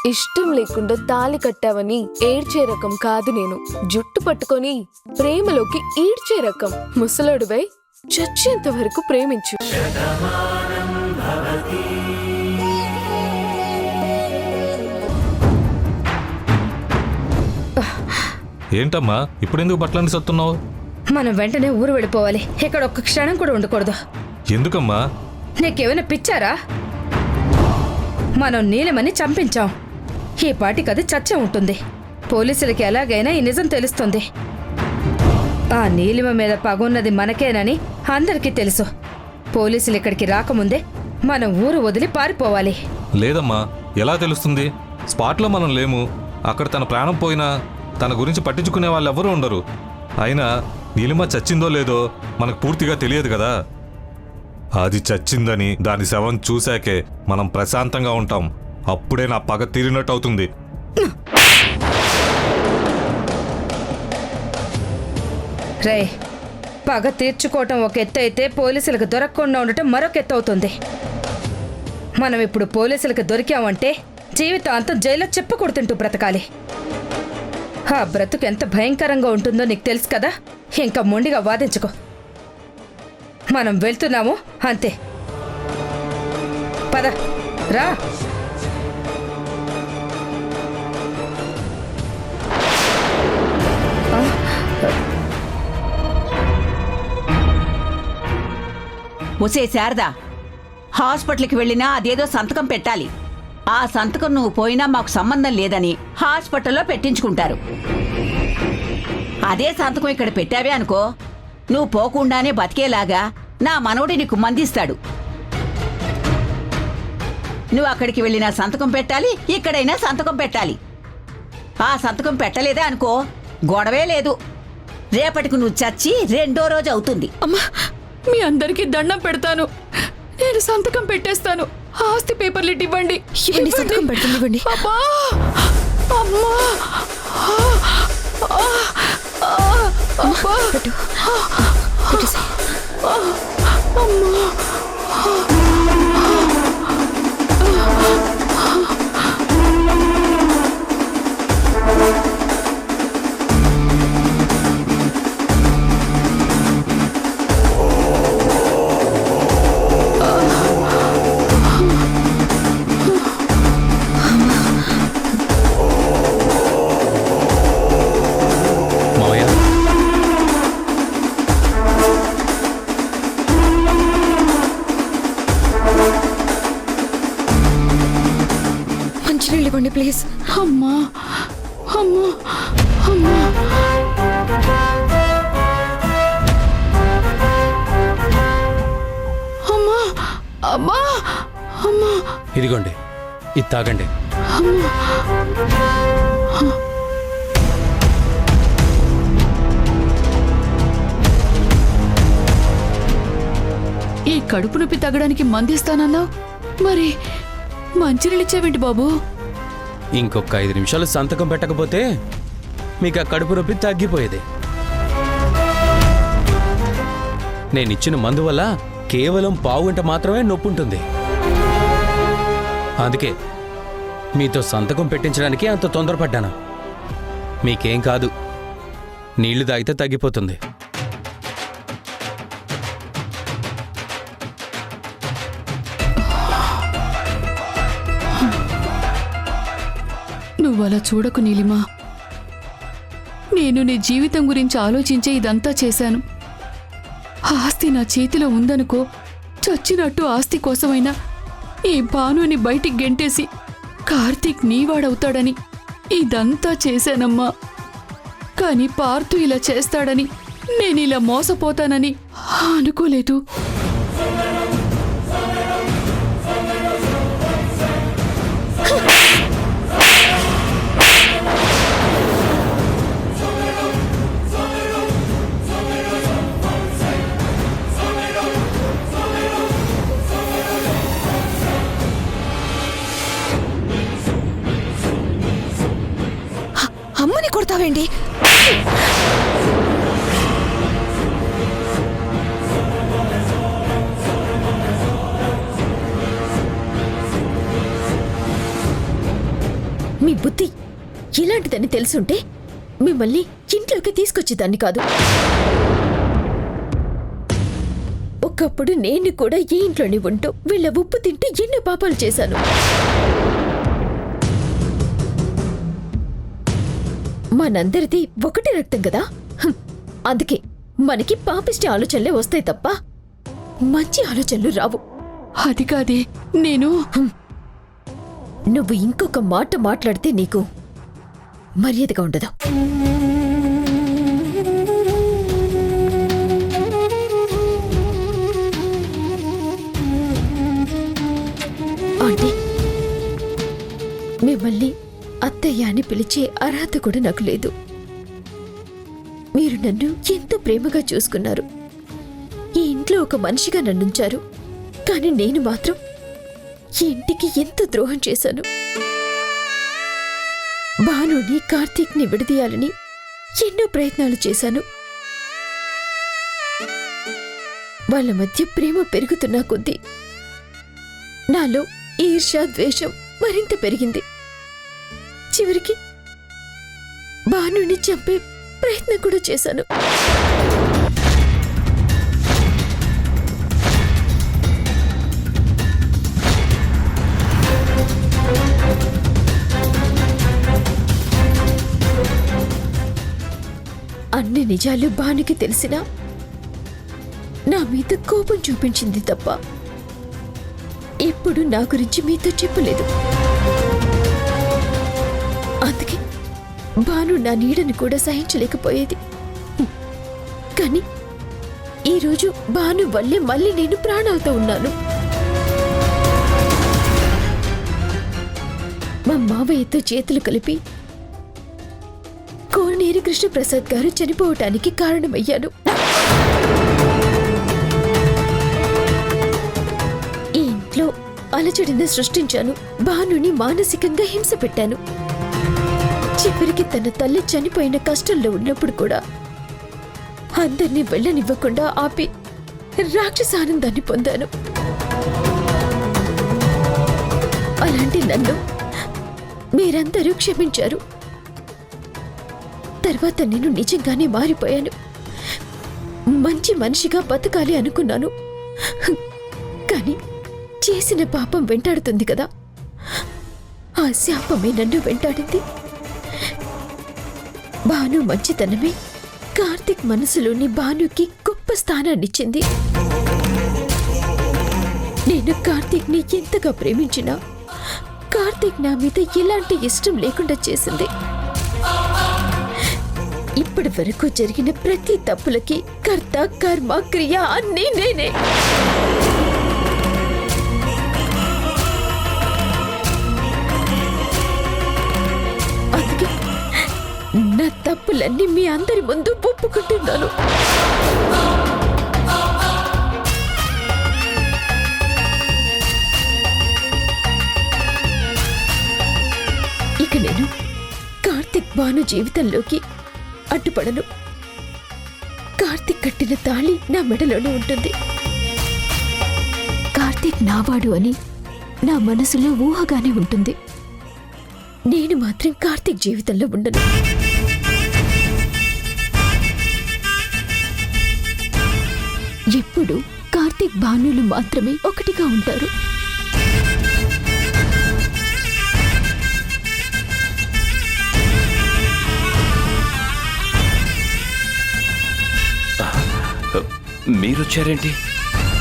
ఇష్టం లేకుండా తాళి కట్టావని ఏడ్చే రకం కాదు నేను. జుట్టు పట్టుకొని ప్రేమలోకి ఈడ్చే రకం. ముసలాడువై చచ్చేంత వరకు ప్రేమించు. ఏంటమ్మా ఇప్పుడెందుకు బట్టలన్నీ సత్తున్నావు? మనం వెంటనే ఊరు వెళ్ళిపోవాలి. ఇక్కడ ఒక్క క్షణం కూడా ఉండకూడదు. ఎందుకమ్మా? నీకేమైనా పిచ్చారా? మనం నీలిమని చంపించాం. ఈ పాటికి అది చచ్చే ఉంటుంది. పోలీసులకి ఎలాగైనా ఈ నిజం తెలుస్తుంది. ఆ నీలిమ మీద పగున్నది మనకేనని అందరికీ తెలుసు. పోలీసులు ఇక్కడికి రాకముందే మనం ఊరు వదిలి పారిపోవాలి. లేదమ్మా, ఎలా తెలుస్తుంది? స్పాట్లో మనం లేము. అక్కడ తన ప్రాణం పోయినా తన గురించి పట్టించుకునే వాళ్ళు ఎవరూ ఉండరు. అయినా నీలిమ చచ్చిందో లేదో మనకు పూర్తిగా తెలియదు కదా. అది చచ్చిందని దాని శవం చూశాకే మనం ప్రశాంతంగా ఉంటాం. అప్పుడే నా పగ తీరినట్టు అవుతుంది. రే, పగ తీర్చుకోవటం ఒక ఎత్తు అయితే పోలీసులకు దొరకకుండా ఉండటం మరొక ఎత్తు అవుతుంది. మనం ఇప్పుడు పోలీసులకు దొరికామంటే జీవితాంతం జైల్లో చెప్పకూడుతుంటూ బ్రతకాలి. ఆ బ్రతుకు ఎంత భయంకరంగా ఉంటుందో నీకు తెలుసు కదా. ఇంకా మొండిగా వాదించుకో. మనం వెళ్తున్నాము అంతే. పద రా. ఒసే శారదా, హాస్పిటల్కి వెళ్ళినా అదేదో సంతకం పెట్టాలి. ఆ సంతకం నువ్వు పోయినా మాకు సంబంధం లేదని హాస్పిటల్లో పెట్టించుకుంటారు. అదే సంతకం ఇక్కడ పెట్టావే అనుకో, నువ్వు పోకుండానే బతికేలాగా నా మనవడి నీకు మందిస్తాడు. నువ్వు అక్కడికి వెళ్ళినా సంతకం పెట్టాలి, ఇక్కడైనా సంతకం పెట్టాలి. ఆ సంతకం పెట్టలేదే అనుకో, గొడవే లేదు. రేపటికి నువ్వు చచ్చి 2వ రోజు అవుతుంది. అమ్మా, మీ అందరికీ దండం పెడతాను. నేను సంతకం పెట్టేస్తాను. ఆస్తి పేపర్లు ఇవ్వండి. సంతకం పెడుతుంది. అమ్మా, అమ్మా, మంచినీళ్ళు ఇవ్వండి ప్లీజ్. అమ్మా, అమ్మా, అమ్మా. అమ్మా, అమ్మా, అమ్మా. ఇదిగోండి, ఇది తాగండి. ఈ కడుపు నొప్పి తగ్గడానికి మందిస్తానన్నావు, మరి మంచినీళ్ళిచ్చావేంటి బాబు? ఇంకొక 5 నిమిషాలు సంతకం పెట్టకపోతే మీకు ఆ కడుపు నొప్పి తగ్గిపోయేది. నేనిచ్చిన మందు వల్ల కేవలం పావుగంట మాత్రమే నొప్పి ఉంటుంది. అందుకే మీతో సంతకం పెట్టించడానికి అంత తొందరపడ్డాను. మీకేం కాదు, నీళ్లు తాగితే తగ్గిపోతుంది. నువ్వలా చూడకు నీలిమా. నేను నీ జీవితం గురించి ఆలోచించే ఇదంతా చేశాను. ఆస్తి నా చేతిలో ఉందనుకో, చచ్చినట్టు ఆస్తి కోసమైనా ఈ భానుని బయటికి గెంటేసి కార్తీక్ నీవాడవుతాడని ఇదంతా చేశానమ్మా. కాని పార్థు ఇలా చేస్తాడని, నేనిలా మోసపోతానని అనుకోలేదు. అమ్మని కొడతావేంటి? మీ బుద్ధి ఇలాంటిదని తెలుసుంటే మిమ్మల్ని ఇంట్లోకి తీసుకొచ్చేదాన్ని కాదు. ఒకప్పుడు నేను కూడా ఈ ఇంట్లోనే ఉంటూ వీళ్ళ ఉప్పు తింటూ ఎన్నో పాపాలు చేశాను. మనందరిది ఒకటి రక్తం కదా, అందుకే మనకి పాపిష్టి ఆలోచనలే వస్తాయి తప్ప మంచి ఆలోచనలు రావు. అది కాదే, నేను నువ్వు ఇంకొక మాట మాట్లాడితే నీకు మర్యాదగా ఉండదు. ఆంటీ, మిమ్మల్ని అత్తయ్య అని పిలిచే అర్హత కూడా నాకు లేదు. మీరు నన్ను ఎంతో ప్రేమగా చూసుకున్నారు. ఈ ఇంట్లో ఒక మనిషిగా నన్నుంచారు. కానీ నేను మాత్రం ఈ ఇంటికి ఎంత ద్రోహం చేశాను. భానుని, కార్తీక్ని విడదీయాలని ఎన్నో ప్రయత్నాలు చేశాను. వాళ్ళ మధ్య ప్రేమ పెరుగుతున్నా కొద్దీ నాలో ఈర్ష్య, ద్వేషం మరింత పెరిగింది. చివరికి భానుని చంపే ప్రయత్నం కూడా చేశాను. అన్ని నిజాలు భానుకి తెలిసినా నా మీద కోపం చూపించింది తప్ప ఇప్పుడు నా గురించి మీతో చెప్పలేదు. అందుకే భాను నా నీడని కూడా సహించలేకపోయేది. కానీ ఈరోజు భాను వల్లే మళ్ళీ నేను ప్రాణాలతో ఉన్నాను. మా మావయ్యతో చేతులు కలిపి కోనేరు కృష్ణప్రసాద్ గారు చనిపోవటానికి కారణమయ్యాను. ఈ ఇంట్లో అలజడిని సృష్టించాను. భానుని మానసికంగా హింస పెట్టాను. చివరికి తన తల్లి చనిపోయిన కష్టంలో ఉన్నప్పుడు కూడా అందరినీ వెళ్ళనివ్వకుండా ఆపి రాక్షసానందాన్ని పొందాను. అలాంటి నన్ను మీరందరూ క్షమించారు. తర్వాత నేను నిజంగానే మారిపోయాను. మంచి మనిషిగా బతకాలి అనుకున్నాను. కానీ చేసిన పాపం వెంటాడుతుంది కదా, ఆ శాపమే నన్ను వెంటాడింది. భాను మంచితనమే కార్తీక్ మనసులోని భానుకి గొప్ప స్థానాన్నిచ్చింది. నేను కార్తీక్ని ఎంతగా ప్రేమించినా కార్తీక్ నా మీద ఎలాంటి ఇష్టం లేకుండా చేసింది. ఇప్పటి వరకు జరిగిన ప్రతి తప్పులకి కర్త, కర్మ, క్రియ అన్నీ నేనే. అందుకే నా తప్పులన్నీ మీ అందరి ముందు ఒప్పుకుంటున్నాను. ఇక నేను కార్తీక్ భాను జీవితంలోకి అడ్డుపడను. కార్తీక్ కట్టిన తాళి నా మెడలోనే ఉంటుంది. కార్తీక్ నావాడు అని నా మనసులో ఊహగానే ఉంటుంది. నేను మాత్రం కార్తీక్ జీవితంలో ఉండను. ఎప్పుడు కార్తీక్ భానులు మాత్రమే ఒకటిగా ఉంటారు. మీరొచ్చారేంటి?